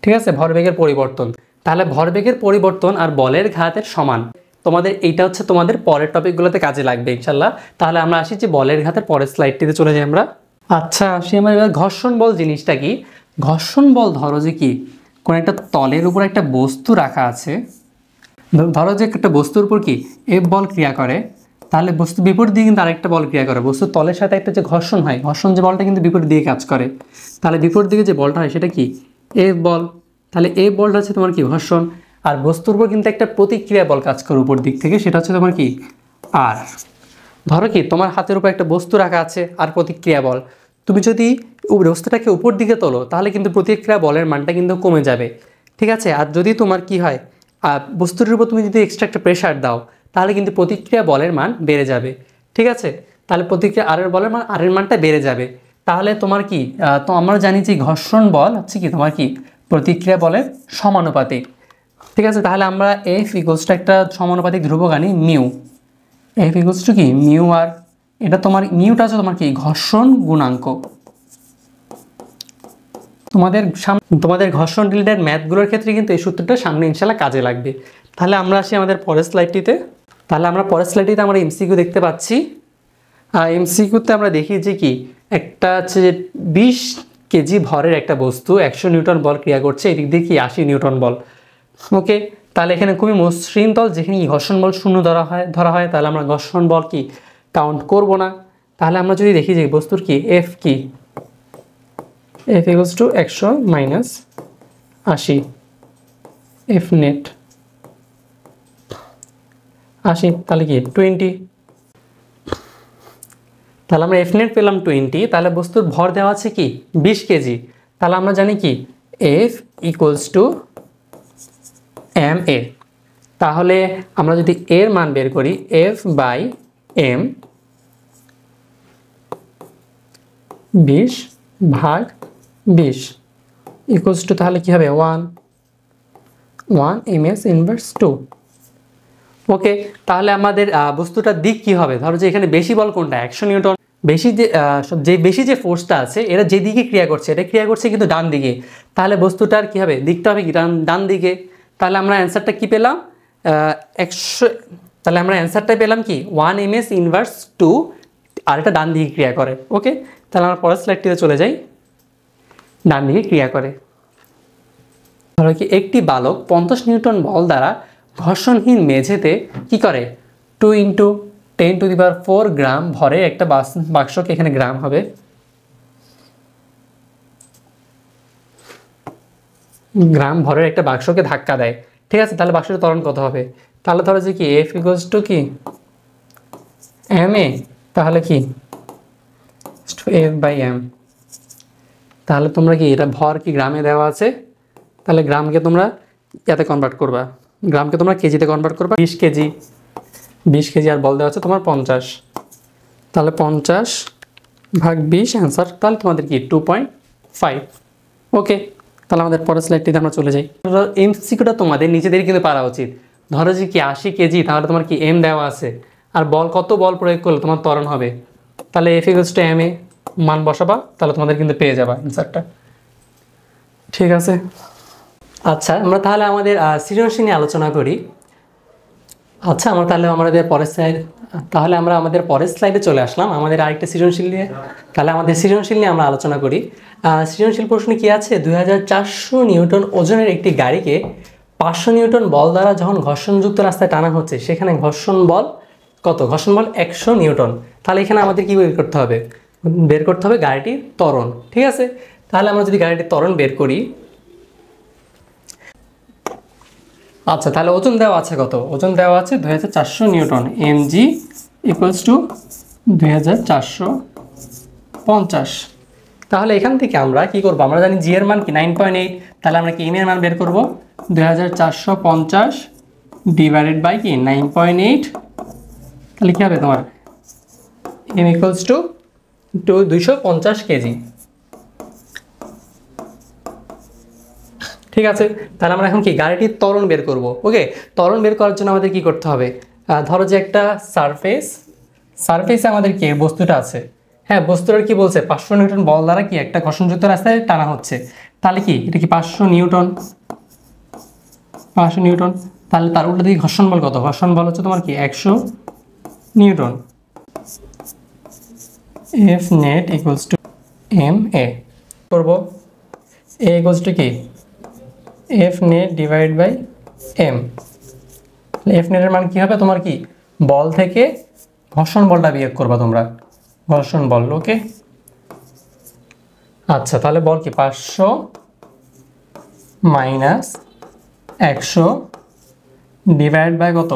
ঠিক আছে, ভরবেগের পরিবর্তন। তাহলে ভরবেগের পরিবর্তন আর বলের ঘাতের সমান, তোমাদের এইটা হচ্ছে তোমাদের পরের টপিকগুলোতে কাজে লাগবে ইনশাল্লাহ। তাহলে আমরা আসি যে বলের ঘাতের পরের স্লাইডটিতে চলে যাই আমরা। আচ্ছা, আসি আমরা এবার ঘর্ষণ বল জিনিসটা কি। ঘর্ষণ বল ধরো যে কি কোন একটা তলের উপর একটা বস্তু রাখা আছে, ধরো যে একটা বস্তুর উপর কি এফ বল ক্রিয়া করে, তাহলে বস্তু বিপরীত দিকে কিন্তু আরেকটা বল ক্রিয়া করে। বস্তুর তলের সাথে একটা যে ঘর্ষণ হয়, ঘর্ষণ যে বলটা কিন্তু বিপরীত দিকে কাজ করে। তাহলে বিপরীত দিকে যে বলটা হয় সেটা কি এফ বল। তাহলে এফ বলটা হচ্ছে তোমার কি ঘর্ষণ, আর বস্তুর উপর কিন্তু একটা প্রতিক্রিয়া বল কাজ করে উপর দিক থেকে, সেটা হচ্ছে তোমার কি আর। ধরো কি তোমার হাতের উপর একটা বস্তু রাখা আছে আর প্রতিক্রিয়া বল, তুমি যদি বস্তুটাকে উপর দিকে তোলো তাহলে কিন্তু প্রতিক্রিয়া বলের মানটা কিন্তু কমে যাবে। ঠিক আছে, আর যদি তোমার কি হয় বস্তুটির উপর তুমি যদি এক্সট্রা একটা প্রেশার দাও তাহলে কিন্তু প্রতিক্রিয়া বলের মান বেড়ে যাবে। ঠিক আছে, তাহলে প্রতিক্রিয়া আর এর বলের মান আর এর মানটা বেড়ে যাবে। তাহলে তোমার কি তো আমরা জানি যে ঘর্ষণ বল হচ্ছে কি তোমার কি প্রতিক্রিয়া বলের সমানুপাতিক। ঠিক আছে, তাহলে আমরা এফ ইকুয়ালস টু একটা সমানুপাতিক ধ্রুবক আনি মিউ। এফ ইকুয়ালস টু কি মিউ, আর এটা তোমার মিউটা হচ্ছে তোমার কি ঘর্ষণ গুণাঙ্ক। তোমাদের ঘর্ষণ রিলেটেড ম্যাথগুলোর ক্ষেত্রে কিন্তু এই সূত্রটা সামনে ইনশাল্লাহ কাজে লাগবে। তাহলে আমরা আসি আমাদের পরের স্লাইডটিতে। তাহলে আমরা পরের স্লাইডটিতে আমরা এমসিকিউ দেখতে পাচ্ছি। এমসিকিউতে আমরা দেখি যে কি একটা হচ্ছে যে 20 কেজি ভরের একটা বস্তু 100 নিউটন বল ক্রিয়া করছে, এদিক দিয়ে কি 80 নিউটন বল। ওকে, তাহলে এখানে খুবই মসৃণ তল, যেখানে ঘর্ষণ বল শূন্য ধরা হয়, তাহলে আমরা ঘর্ষণ বল কি কাউন্ট করব না। তাহলে আমরা যদি দেখি যে বস্তুর কি এফ কি F equals to 100 minus 80, F net 80, তাহলে কি 20। তাহলে আমরা এফ নেট পেলাম 20। তাহলে বস্তুর ভর দেওয়া আছে কি 20 কেজি। তাহলে আমরা জানি কি এফ ইকুয়ালস টু এম এ। তাহলে আমরা যদি এর মান বের করি এফ বাই এম 20 ভাগ 20 ইকুয়ালস টু, তাহলে কি হবে 1 এমএস ইনভার্স 2। ওকে, তাহলে আমাদের বস্তুটার দিক কি হবে, ধরো যে এখানে বেশি বল কোনটা 100 নিউটন, বেশি যে ফোর্সটা আছে এরা যেদিকে ক্রিয়া করছে, এটা ক্রিয়া করছে কিন্তু ডান দিকে। তাহলে বস্তুটার কি হবে দিকটা হবে কি ডান দিকে। তাহলে আমরা অ্যান্সারটা কি পেলাম 100। তাহলে আমরা অ্যান্সারটা পেলাম কি 1 এমএস ইনভার্স 2, আর এটা ডান দিকে ক্রিয়া করে। ওকে, তাহলে আমরা পরের স্লাইডটিতে চলে যাই। ডান দিকে ক্রিয়া করে, ধরো কি একটি বালক 50 নিউটন বল দ্বারা ঘর্ষণহীন মেঝেতে কি করে 2 × 10⁴ গ্রাম ভরে একটা বাক্সকে, এখানে গ্রাম হবে, গ্রাম ভরের একটা বাক্সকে ধাক্কা দেয়। ঠিক আছে, তাহলে বাক্সটার ত্বরণ কত হবে। তাহলে ধরো যে কি এফ ইকুয়ালস টু কি এম এ, তাহলে কি এফ বাই এম। তাহলে তোমরা কি এটা ভর কি গ্রামে দেওয়া আছে, তাহলে গ্রামকে তোমরা এতে কনভার্ট করবা, গ্রামকে তোমরা কেজিতে কনভার্ট করবা। 20 কেজি আর বল দেওয়া আছে তোমার 50, তাহলে 50 ভাগ 20 অ্যান্সার, তাহলে তোমাদের কি 2.5। ওকে, তাহলে আমাদের পরের স্লাইডটিতে আমরা চলে যাই। এমসিকিউটা তোমাদের নিজেদের কিন্তু পারা উচিত। ধরো যে কি 80 কেজি, তাহলে তোমার কি এম দেওয়া আছে, আর কত বল প্রয়োগ করলে তোমার ত্বরণ হবে, তাহলে এফ ইকুয়ালস টু এম এ মান বসাবা, তাহলে তোমাদের কিন্তু পেয়ে যাবা অ্যান্সারটা। ঠিক আছে, আচ্ছা আমরা তাহলে আমাদের সৃজনশীল নিয়ে আলোচনা করি। আচ্ছা আমরা তাহলে আমাদের পরের স্লাইডে চলে আসলাম আমাদের আরেকটা সৃজনশীল নিয়ে। তাহলে আমাদের সৃজনশীল নিয়ে আমরা আলোচনা করি। সৃজনশীল প্রশ্নে কি আছে, 2400 নিউটন ওজনের একটি গাড়িকে 500 নিউটন বল দ্বারা যখন ঘর্ষণযুক্ত রাস্তায় টানা হচ্ছে, সেখানে ঘর্ষণ বল কত, ঘর্ষণ বল 100 নিউটন। তাহলে এখানে আমাদের কি বের করতে হবে, গাড়িটির ত্বরণ। ঠিক আছে, তাহলে আমরা যদি গাড়িটির ত্বরণ বের করি, আচ্ছা তাহলে ওজন দেওয়া আছে কত, ওজন দেওয়া আছে 2400 নিউটন, mg ইকুয়ালস টু 2450। তাহলে এখান থেকে আমরা কি করব, আমরা জানি জি এর মান কি 9.8, তাহলে আমরা কি এম এর মান বের করব 2450 ডিভাইডেড বাই কি 9.8, তাহলে কি হবে তোমার এম ইকুয়ালস টু 250 কেজি। ঠিক আছে, তাহলে আমরা এখন কি গাড়িটির ত্বরণ বের করব। ওকে, ত্বরণ বের করার জন্য আমাদের কি করতে হবে, ধরো যে একটা সারফেসে আমাদের কি বস্তুটা আছে, হ্যাঁ বস্তুটার কি বলছে 500 নিউটন বল দ্বারা কি একটা ঘর্ষণযুক্ত রাস্তায় টানা হচ্ছে, তাহলে কি এটা কি 500 নিউটন, তাহলে তার উল্টো দিকে ঘর্ষণ বল কত, ঘর্ষণ বল হচ্ছে তোমার কি 100 newton. F net equals to m a করবো, এ ইকুয়ালস টু কি F net divide by m. F নেটের মান কি হবে তোমার কি বল থেকে ঘর্ষণ বলটা বিয়োগ করবা তোমরা, ঘর্ষণ বল। ওকে, আচ্ছা তাহলে বল কি 500 মাইনাস 100 ডিভাইড বাই কত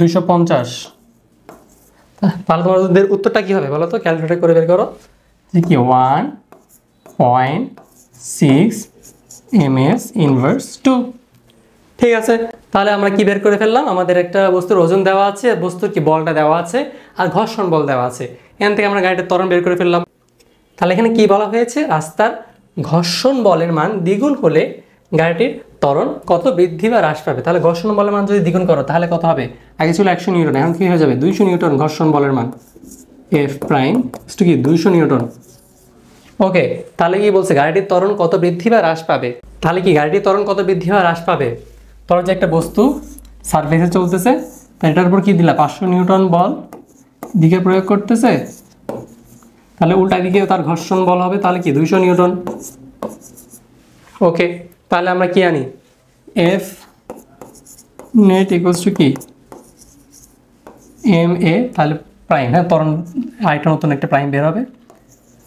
250, তাহলে তোমাদের উত্তরটা কি হবে বলো তো, ক্যালকুলেট করে বের করো যে কি 1.6 ms ইনভার্স 2। ঠিক আছে, তাহলে আমরা কি বের করে ফেললাম, আমাদের একটা বস্তুর ওজন দেওয়া আছে, বস্তুর কি বলটা দেওয়া আছে, আর ঘর্ষণ বল দেওয়া আছে। এখান থেকে আমরা গাড়িটার ত্বরণ বের করে ফেললাম। তাহলে এখানে কি বলা হয়েছে, রাস্তার ঘর্ষণ বলের মান দ্বিগুণ হলে গাড়িটির ত্বরণ কত বৃদ্ধি বা হ্রাস পাবে। তাহলে ঘর্ষণ বলের মান যদি দ্বিগুণ করো তাহলে কত হবে, আগে ছিল 100 নিউটন, এখন কি হয়ে যাবে 200 নিউটন ঘর্ষণ বলের মান, এফ প্রাইম কি 200 নিউটন। ওকে, তাহলে কি বলছে গাড়িটির ত্বরণ কত বৃদ্ধি বা হ্রাস পাবে, তাহলে কি গাড়িটির ত্বরণ কত বৃদ্ধি বা হ্রাস পাবে, ধরো যে একটা বস্তু সারফেসে চলতেছে, তো এটার উপর কি দিলা 500 নিউটন বল দিকে প্রয়োগ করতেছে, তাহলে উল্টা দিকে তার ঘর্ষণ বল হবে তাহলে কি 200 নিউটন। ওকে, তাহলে আমরা কি আনি এফ নেট ইকুয়ালস টু কি এম এ, তাহলে প্রাইম, হ্যাঁ ত্বরণ আরেকটা নতুন একটা প্রাইম বের হবে,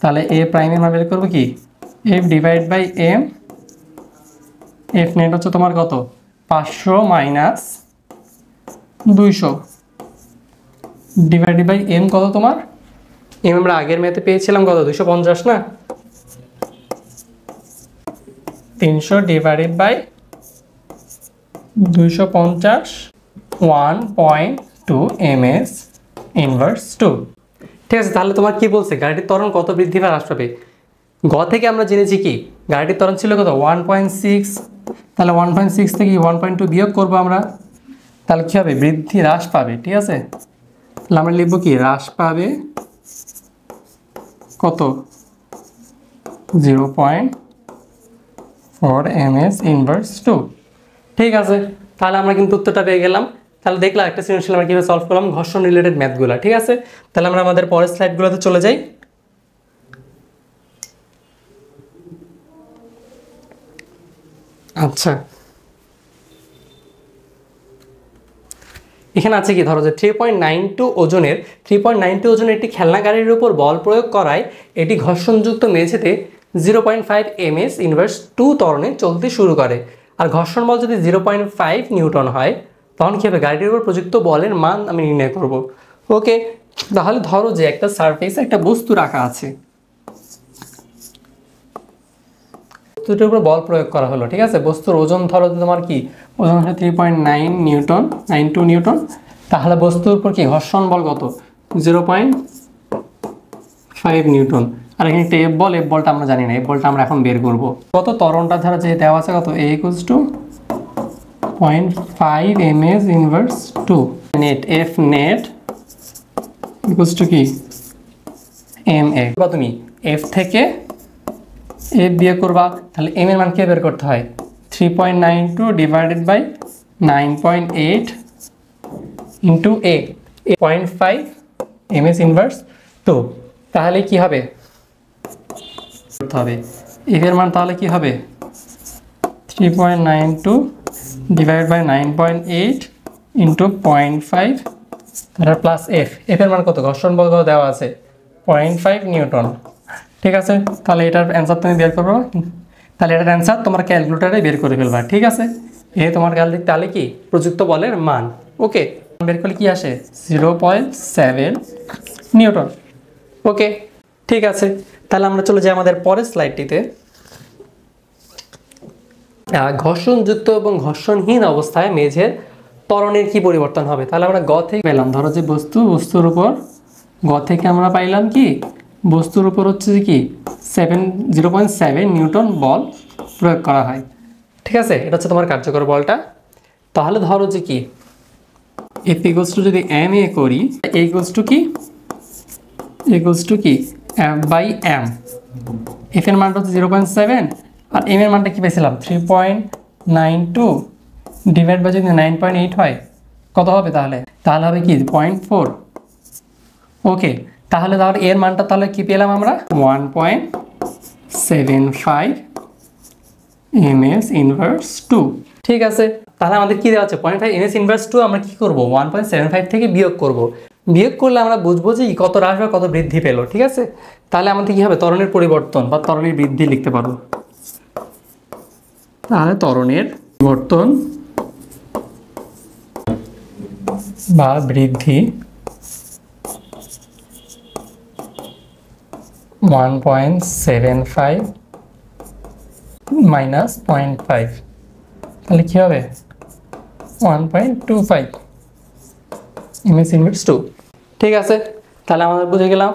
তাহলে এ প্রাইমের মান বের করবো কি f divide by m. F net হচ্ছে তোমার কত 500 মাইনাস 200 ডিভাইডেড বাই এম কত তোমার, এম আমরা আগের ম্যাথে পেয়েছিলাম কত 250 না, 300 ডিভাইডেড বাই 250 1.2 ms ইনভার্স 2। ঠিক আছে, তাহলে তোমার কি বলছে গাড়িটির ত্বরণ কত বৃদ্ধি বা হ্রাস পাবে। গ থেকে আমরা জেনেছি কি গাড়িটির ত্বরণ ছিল কত 1.6, তাহলে 1.6 থেকে 1.2 বিয়োগ করবো আমরা, তাহলে কী হবে বৃদ্ধি হ্রাস পাবে। ঠিক আছে, তাহলে আমরা লিখবো কি হ্রাস পাবে কত 0.4 ms ইনভার্স 2। ঠিক আছে, তাহলে আমরা কিন্তু উত্তরটা পেয়ে গেলাম। তাহলে দেখলাম একটা সৃজনশীল আমরা কীভাবে সলভ করলাম ঘর্ষণ রিলেটেড ম্যাথগুলো। ঠিক আছে, তাহলে আমরা আমাদের পরের স্লাইডগুলোতে চলে যাই। আচ্ছা, এখানে আছে কি ধরো যে 3.92 ওজনের একটি খেলনা গাড়ির উপর বল প্রয়োগ করায় এটি ঘর্ষণযুক্ত মেঝেতে 0.5 ms ইনভার্স 2 ত্বরণে চলতে শুরু করে। আর ঘর্ষণ বল যদি 0.5 নিউটন হয় তখন কী হবে গাড়িটির উপর প্রযুক্ত বলের মান আমি নির্ণয় করব। ওকে, তাহলে ধরো যে একটা সারফেসে একটা বস্তু রাখা আছে, বস্তুটির উপর বল প্রয়োগ করা হলো। ঠিক আছে, বস্তুর ওজন ধরো তোমার কি ওজন হচ্ছে 3.92 নিউটন, তাহলে বস্তুর উপর কি ঘর্ষণ বল কত 0.5 নিউটন। আর এখানে একটা এফ বলটা আমরা জানি না, এফ বলটা আমরা এখন বের করব। কত ত্বরণটা ধরো যে দেওয়া আছে কত a equals to 0.5 ms inverse 2 net, F net equals to কি এম এ, বা তুমি এফ থেকে এফ বিয়োগ করবা, তাহলে এম এর মান কে বের করতে হয় 3.92 divided by 9.8 into a 0.5 ms inverse 2, তাহলে কি হবে করতে হবে এফ এর মান, তাহলে কি হবে 3.92 ডিভাইডেড বাই 9.8 ইন্টু 0.5 তারপর প্লাস এফ, এফ এর মান কত, ঘর্ষণ বল কত দেওয়া আছে 0.5 নিউটন। ঠিক আছে, তাহলে এটার অ্যান্সার তুমি বের করবে, তাহলে এটার অ্যান্সার তোমার ক্যালকুলেটারে বের করে ফেলবা। ঠিক আছে, এ তোমার তাহলে কি প্রযুক্ত বলের মান। ওকে, বের করলে কি আসে 0.7 নিউটন। ওকে, ঠিক আছে, তাহলে আমরা চলে যাই আমাদের পরের স্লাইডটিতে। ঘর্ষণযুক্ত এবং ঘর্ষণহীন অবস্থায় মেঝের ত্বরণের কি পরিবর্তন হবে। তাহলে আমরা গ থেকে পেলাম, ধরো যে বস্তুর উপর, গ থেকে আমরা পাইলাম কি বস্তুর উপর হচ্ছে যে কি 0.7 নিউটন বল প্রয়োগ করা হয়। ঠিক আছে, এটা হচ্ছে তোমার কার্যকর বলটা। তাহলে ধরো যে কি এফ ইকুয়ালস টু যদি এম এ করি, এ ইকুয়ালস টু কি এফ বাই এম। এফ এর মানটা হচ্ছে 0.7 আর এম এর মানটা কি পেয়েছিলাম 3.92 ডিভাইড বাই যদি 9.8 হয় কত হবে, তাহলে হবে কি 0.4। ওকে, তাহলে এর মানটা তাহলে কি পেলাম আমরা 1.75 ms ইনভার্স 2। ঠিক আছে, তাহলে আমাদের কি দেওয়া আছে 0.5 ms ইনভার্স 2, আমরা কি করব 1.75 থেকে বিয়োগ করব। বিয়োগ করলে আমরা বুঝবো যে কত হ্রাস বা কত বৃদ্ধি পেল। ঠিক আছে, তাহলে আমাদের কি হবে ত্বরণের পরিবর্তন বা ত্বরণের বৃদ্ধি লিখতে পারবো। তাহলে ত্বরণের পরিবর্তন বা বৃদ্ধি 1.75 মাইনাস 0.5, তাহলে কি হবে 1.25 ms ইনভার্স 2। ঠিক আছে, তাহলে আমাদের বুঝে গেলাম।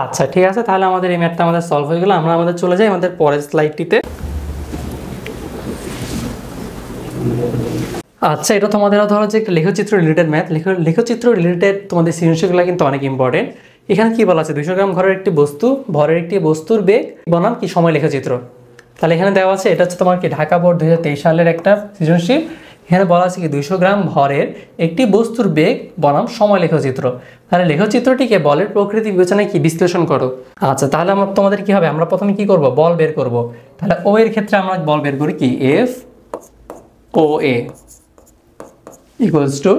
আচ্ছা ঠিক আছে, তাহলে আমাদের এই ম্যাথটা আমাদের সলভ হয়ে গেল। আমরা আমাদের চলে যাই আমাদের পরের স্লাইডটিতে। আচ্ছা, এটা তোমাদের ধরো যে একটা লেখচিত্র রিলেটেড ম্যাথ। লেখচিত্র রিলেটেড তোমাদের সৃজনশীলগুলো কিন্তু অনেক ইম্পর্টেন্ট। এখানে কি বলা আছে 200 গ্রাম ভরের একটি বস্তুর বেগ বনাম কি সময় লেখচিত্র। তাহলে এখানে দেওয়া আছে, এটা হচ্ছে তোমার কি ঢাকা বোর্ড 2023 সালের একটা সৃজনশীল। এখানে বলা আছে কি 200 গ্রাম ভরের একটি বস্তুর বেগ বনাম সময় লেখচিত্র। তাহলে লেখচিত্রটিকে বলের প্রকৃতি বিবেচনায় কি বিশ্লেষণ করো। আচ্ছা, তাহলে তোমাদের কি হবে, আমরা প্রথমে কি করব বল বের করব। তাহলে ও এর ক্ষেত্রে আমরা বল বের করি কি এফ ও a equals to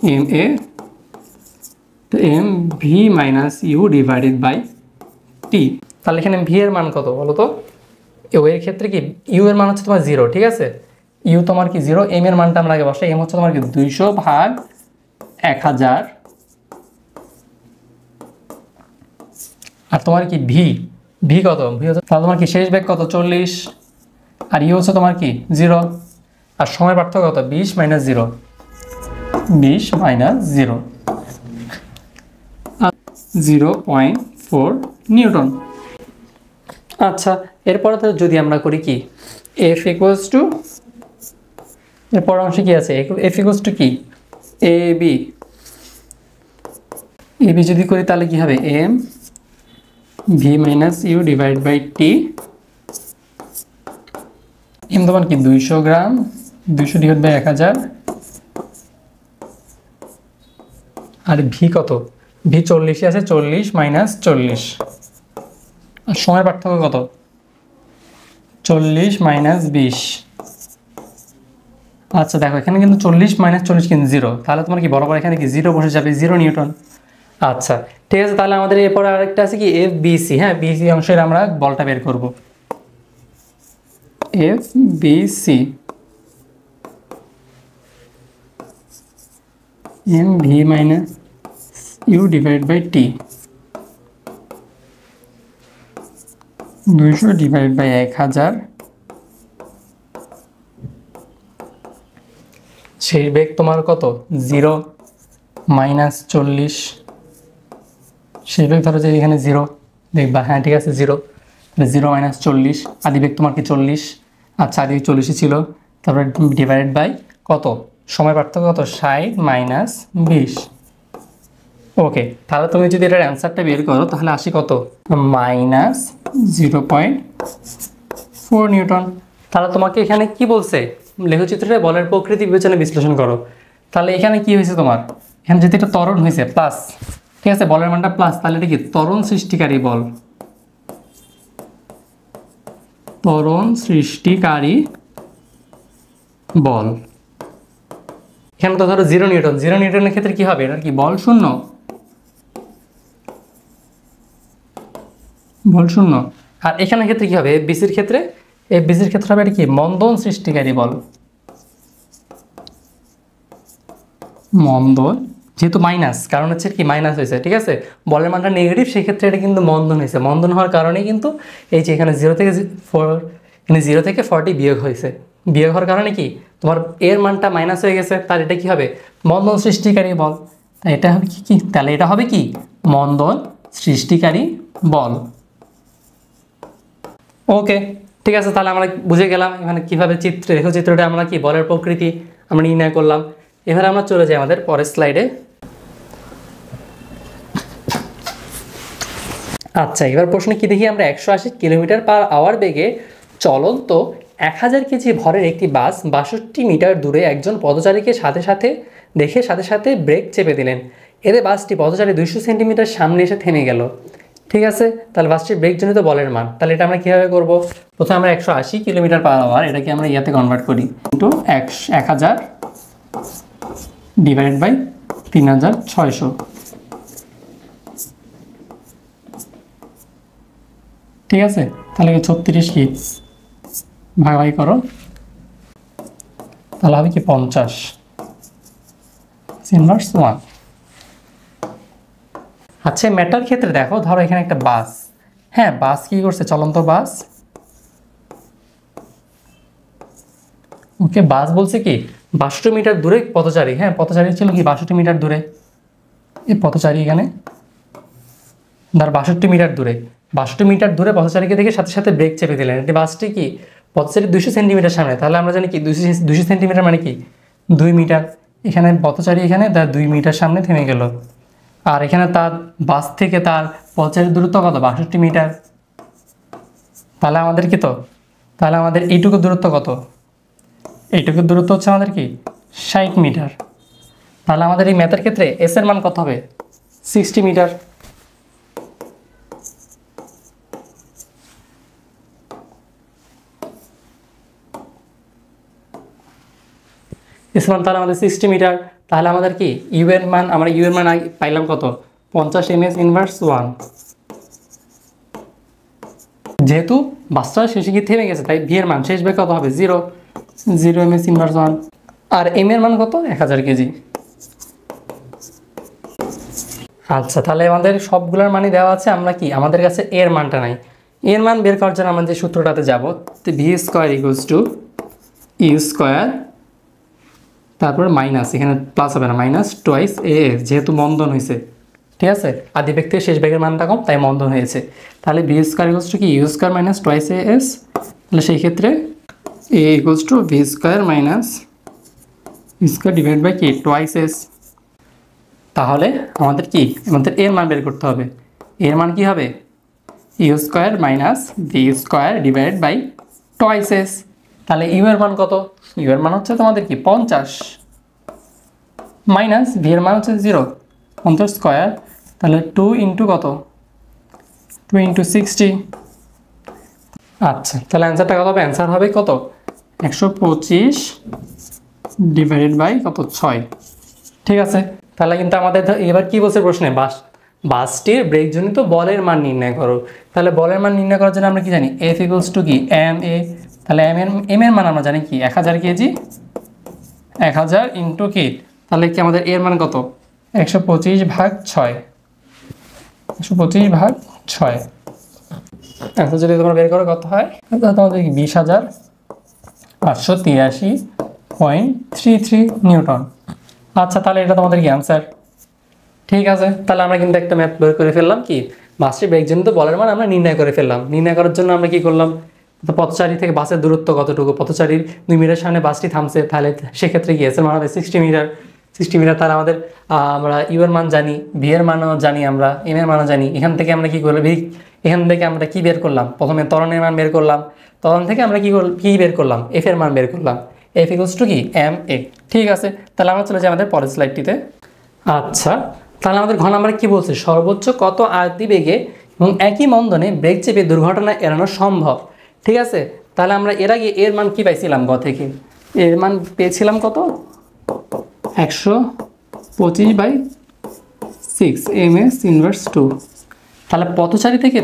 ma mv minus u divided by t। তাহলে এখানে v এর মান কত বলো তো, ও এর ক্ষেত্রে কি u এর মান হচ্ছে তোমার 0। ঠিক আছে, u তোমার কি 0, m এর মানটা আমরা আগে বসাই, m হচ্ছে তোমার কি 200 ভাগ 1000 আর তোমার কি v কত, v হচ্ছে তাহলে তোমার কি শেষ বেগ কত 40 আর u হচ্ছে তোমার কি 0 আর সময় পার্থক্য কত 20 মাইনাস 0 0.4 নিউটন। আচ্ছা, এরপরে যদি আমরা করি কি F ইকুয়ালস টু, এরপর অংশে কি আছে F ইকুয়ালস টু কি AB যদি করি তাহলে কি হবে M V minus u divide by t. M তোমার কি 200 গ্রাম, 200 ডিভাইড বাই 1000 আর V কত, V 40 আছে, 40 মাইনাস 40 আর সময় পার্থক্য কত 40 মাইনাস 20। আচ্ছা দেখো এখানে কিন্তু 40 মাইনাস 40 কিন্তু 0, তাহলে তোমার কি বরাবর এখানে কি 0 বসে যাবে 0 নিউটন। আচ্ছা ঠিক আছে, তাহলে আমাদের এরপর আরেকটা আছে কি FBC। হ্যাঁ, BC অংশের আমরা বলটা বের করব। FBC MV minus u divide by t 200 divide by 1000 সেই বেগ তোমার কত 0 মাইনাস 40 সেই বেগ ধরো যে এখানে 0 দেখবা। হ্যাঁ ঠিক আছে 0, 0 মাইনাস 40 আদি বেগ তোমার কি 40। আচ্ছা আদি 40ই ছিল, তারপরে ডিভাইডেড বাই কত সময় পার্থক্য কত 60 মাইনাস 20। ওকে, তাহলে তুমি যদি এটার অ্যান্সারটা বের করো তাহলে আসি কত মাইনাস 0.4 নিউটন। তাহলে তোমাকে এখানে কি বলছে লেখচিত্রটা বলের প্রকৃতি বিবেচনা বিশ্লেষণ করো। তাহলে এখানে কি হয়েছে তোমার, এখানে যেহেতু একটা ত্বরণ হয়েছে প্লাস, ঠিক আছে বলের মানটা প্লাস, তাহলে এটা কি ত্বরণ সৃষ্টিকারী বল, ত্বরণ সৃষ্টিকারী বল। এখানে তো ধরো 0 নিউটন, 0 নিউটনের ক্ষেত্রে কি হবে, এটা কি বল শূন্য, বল শূন্য। আর এখানের ক্ষেত্রে কি হবে, বিসির ক্ষেত্রে, এই বিসির ক্ষেত্রে হবে এটা কি মন্দন সৃষ্টিকারী বল, মন্দন, যেহেতু মাইনাস, কারণ হচ্ছে কি মাইনাস হয়েছে, ঠিক আছে, বলের মানটা নেগেটিভ, সেক্ষেত্রে এটা কিন্তু মন্দন হয়েছে, মন্দন হওয়ার কারণেই কিন্তু এই যে এখানে 0 থেকে 4, এখানে 0 থেকে 40 বিয়োগ হয়েছে, বিয়োগ হওয়ার কারণে কি তোমার এর মানটা মাইনাস হয়ে গেছে, তার এটা কি হবে মন্দন সৃষ্টিকারী বল, তাই এটা হবে কি, তাহলে এটা হবে কি মন্দন সৃষ্টিকারী বল। ওকে, ঠিক আছে, তাহলে আমরা বুঝে গেলাম এখানে কীভাবে রেখাচিত্রটা আমরা কি বলের প্রকৃতি আমরা নির্ণয় করলাম। এবারে আমরা চলে যাই আমাদের পরের স্লাইডে। আচ্ছা, এবার প্রশ্নে কি দেখি আমরা, 180 কিলোমিটার পার আওয়ার বেগে চলন্ত 1000 কেজি ভরের একটি বাস 62 মিটার দূরে একজন পথচারীকে সাথে সাথে ব্রেক চেপে দিলেন, এতে বাসটি পথচারী 200 সেন্টিমিটার সামনে এসে থেমে গেল। ঠিক আছে, তাহলে বাসটির ব্রেকজনিত বলের মান, তাহলে এটা আমরা কীভাবে করবো, প্রথমে আমরা 180 কিলোমিটার পার আওয়ার এটাকে আমরা ইয়াতে কনভার্ট করি, ইন্টু 1000 ডিভাইড বাই 3600, ঠিক আছে, তাহলে 36 কি ভাগাভাগি করো, তাহলে হবে কি 50 ইনভার্স 1। আচ্ছা, মেটার ক্ষেত্রে দেখো, ধরো এখানে একটা বাস, হ্যাঁ বাস কি করছে, চলন্ত বাস, ওকে, বাস বলছে কি 62 মিটার দূরে পথচারী, হ্যাঁ পথচারী ছিল কি 62 মিটার দূরে, এই পথচারী এখানে ধর 62 মিটার দূরে, 62 মিটার দূরে পথচারীকে দেখে সাথে সাথে ব্রেক চেপে দিলেন, এই বাসটি কি পথচারী 200 সেন্টিমিটার সামনে, তাহলে আমরা জানি কি 200 সেন্টিমিটার মানে কি 2 মিটার, এখানে পথচারী এখানে তার 2 মিটার সামনে থেমে গেল, আর এখানে তার বাস থেকে তার পথচারীর দূরত্ব কত 62 মিটার, তাহলে আমাদের কি তো, তাহলে আমাদের এইটুকু দূরত্ব কত, এইটুকু দূরত্ব হচ্ছে আমাদের কি 60 মিটার, তাহলে আমাদের এই ম্যাথের ক্ষেত্রে এস এর মান কত হবে 60 মিটার। এস মান তাহলে আমাদের 60 মিটার, তাহলে আমাদের কি ইউ এর মান, আমরা ইউ এর মান পাইলাম কত 50 ms ইনভার্স 1, যেহেতু বাসটা শেষে কি থেমে গেছে তাই ভি এর মান শেষ বেগ কত হবে 0 ms ইনভার্স 1, আর এম এর মান কত 1000 কেজি। আচ্ছা, তাহলে আমাদের সবগুলোর মানই দেওয়া আছে, আমরা কি আমাদের কাছে এর মানটা নাই, এর মান বের করার জন্য আমাদের সূত্রটাতে যাব, v square equals to u square, তারপর মাইনাস, এখানে প্লাস হবে না, মাইনাস টোয়াইস এ এস, যেহেতু মন্দন হয়েছে, ঠিক আছে, আদি বেগ থেকে শেষ বেগের মানটা কম তাই মন্দন হয়েছে, তাহলে ভি স্কোয়ার ইকুয়ালস টু কি u square minus twice a s, তাহলে সেই ক্ষেত্রে a equals to v square minus square divide by কি টোয়াইস এস, তাহলে আমাদের কি আমাদের এর মান বের করতে হবে, এর মান কি হবে u square minus v square divide by twice s, তাহলে ইউ এর মান কত, ইউ এর মান হচ্ছে তোমাদের কি 50 মাইনাস ভি এর মান হচ্ছে 0 50 স্কোয়ার, তাহলে 2 ইন্টু কত 2 ইন্টু 60। আচ্ছা, তাহলে অ্যান্সারটা কত হবে, অ্যান্সার হবে কত 125 ডিভাইডেড বাই কত 6, ঠিক আছে। তাহলে কিন্তু আমাদের এবার কি বলছে প্রশ্নে, বাসটির ব্রেকজনিত বলের মান নির্ণয় করো, তাহলে বলের মান নির্ণয় করার জন্য আমরা কি জানি এফ ইকুয়ালস টু কি এম এ, তাহলে এম এর মান আমরা জানি কি 1000 কেজি, 1000 ইন্টু কি, তাহলে কি আমাদের এর মান কত 125 ভাগ 6, 125 ভাগ 6, অ্যান্সার যদি তোমরা বের করো কত হয়, তাহলে তোমাদের কি 20,883.33 নিউটন। আচ্ছা, তাহলে এটা তোমাদের কি অ্যান্সার, ঠিক আছে। তাহলে আমরা কিন্তু একটা ম্যাথ বের করে ফেললাম, কি বাসটির ব্রেকজনিত বলের মান আমরা নির্ণয় করে ফেললাম, নির্ণয় করার জন্য আমরা কি করলাম, তো পথচারী থেকে বাসের দূরত্ব কতটুকু, পথচারীর 2 মিটার সামনে বাসটি থামছে, তাহলে সেক্ষেত্রে কি এসের মান হবে 60 মিটার, 60 মিটার, তাহলে আমাদের আমরা ইউ এর মান জানি, ভি এর মানও জানি, আমরা এম এর মানও জানি, এখান থেকে আমরা কি করলাম, এখান থেকে আমরা কি বের করলাম, প্রথমে ত্বরণের মান বের করলাম, ত্বরণ থেকে আমরা কি বের করলাম এফ এর মান বের করলাম, এফ ইকুয়ালস টু কি এম এ, ঠিক আছে। তাহলে আমরা চলে যাই আমাদের পরের স্লাইডটিতে। আচ্ছা, তাহলে আমাদের ঘ নাম্বার কি বলছে, সর্বোচ্চ কত আয়তী বেগে এবং একই মন্দনে ব্রেক চেপে দুর্ঘটনা এড়ানো সম্ভব, ঠিক আছে। তাহলে আমরা এর আগে এর মান কি পাইছিলাম, গ থেকে এর মান পেয়েছিলাম কত 125/6 ms ইনভার্স 2। তাহলে পথচারী থেকে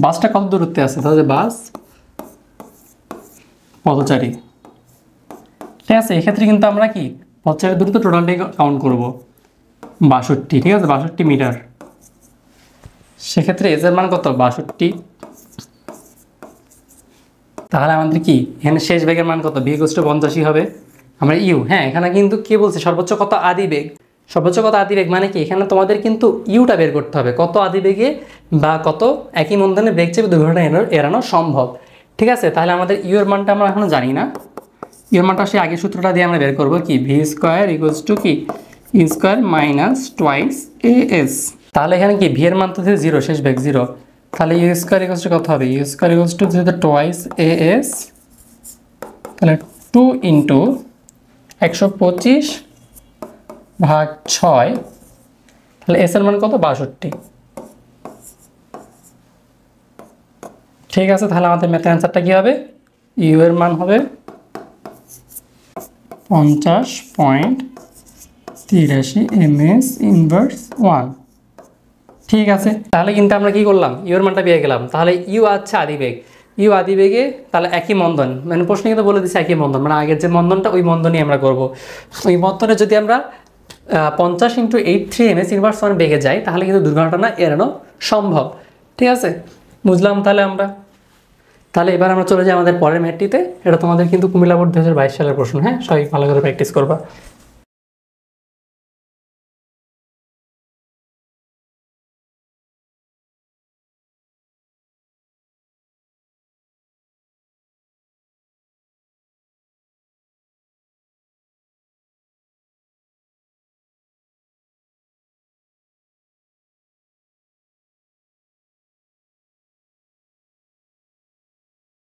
বাসটা কত দূরত্বে আছে? তাহলে বাস পথচারী, ঠিক আছে। এক্ষেত্রে কিন্তু আমরা কি পথচারীর দূরত্ব টোটালটাই কাউন্ট করব 62, ঠিক আছে, 62 মিটার। সেক্ষেত্রে এস এর মান কত? 62। তাহলে আমাদের কি এখানে শেষ বেগের মান কত? ভি ইকুয়ালস টু 85 হবে। আমরা ইউ, হ্যাঁ এখানে কিন্তু কে বলছে সর্বোচ্চ কত আদি বেগ, সর্বোচ্চ কত আদি বেগ মানে কি এখানে তোমাদের কিন্তু ইউটা বের করতে হবে, কত আদি বেগে বা কত একই মন্দনে বেগ চেপে দুর্ঘটনা এড়ানো সম্ভব, ঠিক আছে। তাহলে আমাদের ইউ এর মানটা আমরা এখনো জানি না। ইউ এর মানটা সেই আগের সূত্রটা দিয়ে আমরা বের করবো কি ভি স্কোয়ার ইকুয়ালস টু কি u square minus twice a s. তাহলে এখানে কি ভি এর মান তো 0, শেষ বেগ 0। তাহলে ইউ স্কোয়ার ইকুয়ালস টু কত হবে? ইউ স্কোয়ার ইকুয়ালস টু যেহেতু টোয়াইস এ এস, তাহলে 2 ইন্টু 125/6, তাহলে এস এর মান কত? 62, ঠিক আছে। তাহলে আমাদের ম্যাথের অ্যান্সারটা কী হবে? ইউ এর মান হবে 50.83 ms ইনভার্স 1, ঠিক আছে। তাহলে কিন্তু আমরা কি করলাম? ইউ এর মানটা পেয়ে গেলাম। তাহলে ইউ আচ্ছা আদিবেগ, ইউ আদিবেগে তাহলে একই মন্দন, মানে প্রশ্নে কিন্তু বলে দিচ্ছে একই মন্দন, মানে আগের যে মন্দনটা ওই মন্দনই আমরা করব। ওই মন্দনে যদি আমরা 50 × 83 ms ইনভার্স 1 বেগে যাই তাহলে কিন্তু দুর্ঘটনা এড়ানো সম্ভব, ঠিক আছে, বুঝলাম। তাহলে এবার আমরা চলে যাই আমাদের পরের ম্যাথটিতে। এটা তোমাদের কিন্তু কুমিল্লা বোর্ড 2022 সালের প্রশ্ন, হ্যাঁ সবাই ভালো করে প্র্যাকটিস করবা।